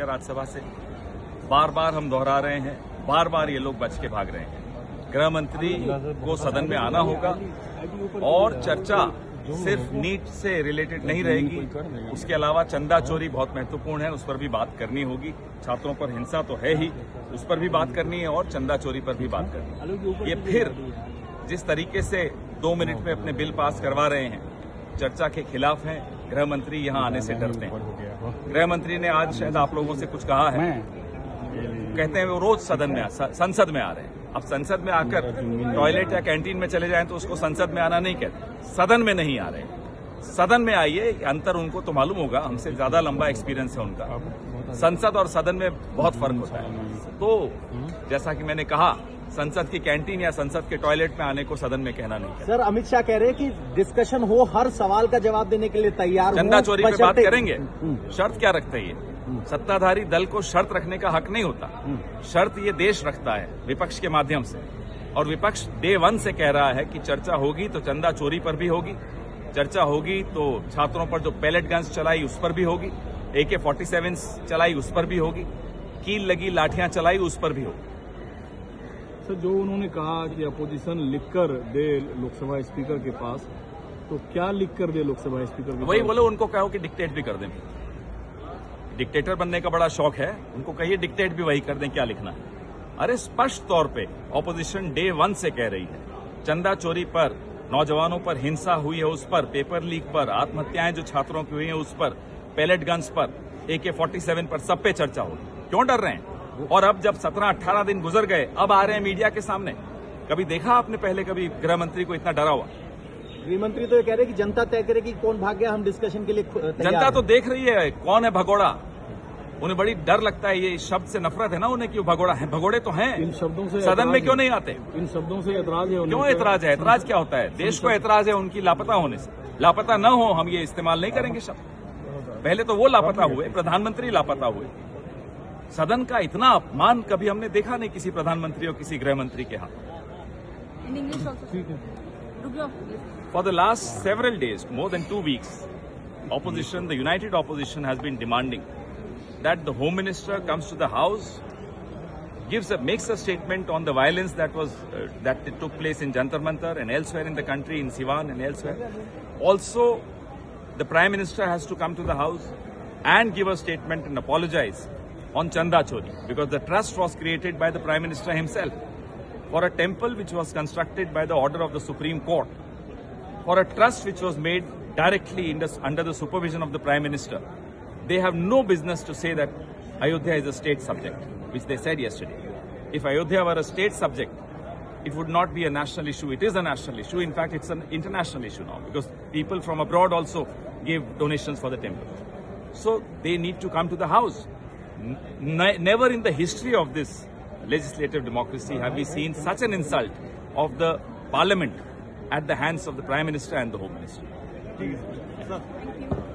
Speaker Rajya Sabha से। बार बार हम दोहरा रहे हैं, बार बार ये लोग बच के भाग रहे हैं। गृह मंत्री को सदन में आना होगा और चर्चा सिर्फ नीट से रिलेटेड नहीं रहेगी, उसके अलावा चंदा चोरी बहुत महत्वपूर्ण है, उस पर भी बात करनी होगी। छात्रों पर हिंसा तो है ही, उस पर भी बात करनी है और चंदा चोरी पर भी बात करनी है। ये फिर जिस तरीके से 2 मिनट में अपने बिल पास करवा रहे हैं, चर्चा के खिलाफ हैं। गृह मंत्री यहां आने से डरते हैं। गृह मंत्री ने आज शायद आप लोगों से कुछ कहा है, कहते हैं वो रोज संसद में आ रहे हैं। अब संसद में आकर टॉयलेट या कैंटीन में चले जाएं तो उसको संसद में आना नहीं कहते, सदन में नहीं आ रहे। सदन में आइए, अंतर उनको तो मालूम होगा, हमसे ज्यादा लंबा एक्सपीरियंस है उनका। संसद और सदन में बहुत फर्क होता है। तो जैसा कि मैंने कहा, संसद की कैंटीन या संसद के टॉयलेट में आने को सदन में कहना नहीं है। सर, अमित शाह कह रहे हैं कि डिस्कशन हो, हर सवाल का जवाब देने के लिए तैयार। चंदा चोरी पे बात करेंगे। शर्त क्या रखता है ये? सत्ताधारी दल को शर्त रखने का हक नहीं होता। शर्त ये देश रखता है विपक्ष के माध्यम से, और विपक्ष डे 1 से कह रहा है कि चर्चा होगी तो चंदा चोरी पर भी होगी, चर्चा होगी तो छात्रों पर जो पैलेट गन्स चलाई उस पर भी होगी, AK-47 चलाई उस पर भी होगी, कील लगी लाठियां चलाई उस पर भी होगी। सर, जो उन्होंने कहा कि अपोजिशन लिखकर दे लोकसभा स्पीकर के पास, तो क्या लिखकर दे लोकसभा स्पीकर के पास? वही बोलो, उनको कहो कि डिक्टेट भी कर दें। डिक्टेटर बनने का बड़ा शौक है, उनको कहिए डिक्टेट भी वही कर दें, क्या लिखना है। अरे स्पष्ट तौर पे ऑपोजिशन डे 1 से कह रही है, चंदा चोरी पर, नौजवानों पर हिंसा हुई है उस पर, पेपर लीक पर, आत्महत्याएं जो छात्रों की हुई हैं उस पर, पैलेट गन्स पर, AK-47 पर, सब पे चर्चा होगी। क्यों डर रहे हैं? और अब जब 17-18 दिन गुजर गए, अब आ रहे हैं मीडिया के सामने। कभी देखा आपने पहले कभी गृह मंत्री को इतना डरा हुआ? गृह मंत्री तो ये कह रहे हैं कि जनता तय करेगी कौन भाग गया, हम डिस्कशन के लिए जनता तो देख रही है कौन है भगोड़ा। उन्हें बड़ी डर लगता है, ये शब्द से नफरत है ना उन्हें, क्यों भगोड़ा है? भगोड़े तो हैं। इन शब्दों से सदन में क्यों नहीं आते? इन शब्दों से एतराज है। क्यों एतराज है? एतराज क्या होता है? देश को एतराज है उनकी लापता होने से। लापता न हो, हम ये इस्तेमाल नहीं करेंगे शब्द। पहले तो वो लापता हुए, प्रधानमंत्री लापता हुए। सदन का इतना अपमान कभी हमने देखा नहीं किसी प्रधानमंत्री और किसी गृह मंत्री के हाथ। For the last several days, more than 2 weeks, opposition, the united opposition has been demanding that the Home Minister comes to the House, makes a statement on the violence that took place in Jantar Mantar and elsewhere in the country, in Siwan and elsewhere. Also, the Prime Minister has to come to the House and give a statement and apologize on Chanda Chori, because the trust was created by the Prime Minister himself for a temple which was constructed by the order of the Supreme Court, for a trust which was made directly under the supervision of the Prime Minister. They have no business to say that Ayodhya is a state subject, which they said yesterday. If Ayodhya were a state subject, it would not be a national issue. It is a national issue. In fact, it's an international issue now, because people from abroad also gave donations for the temple. So they need to come to the House. Never in the history of this legislative democracy have we seen such an insult of the Parliament at the hands of the Prime Minister and the Home Minister.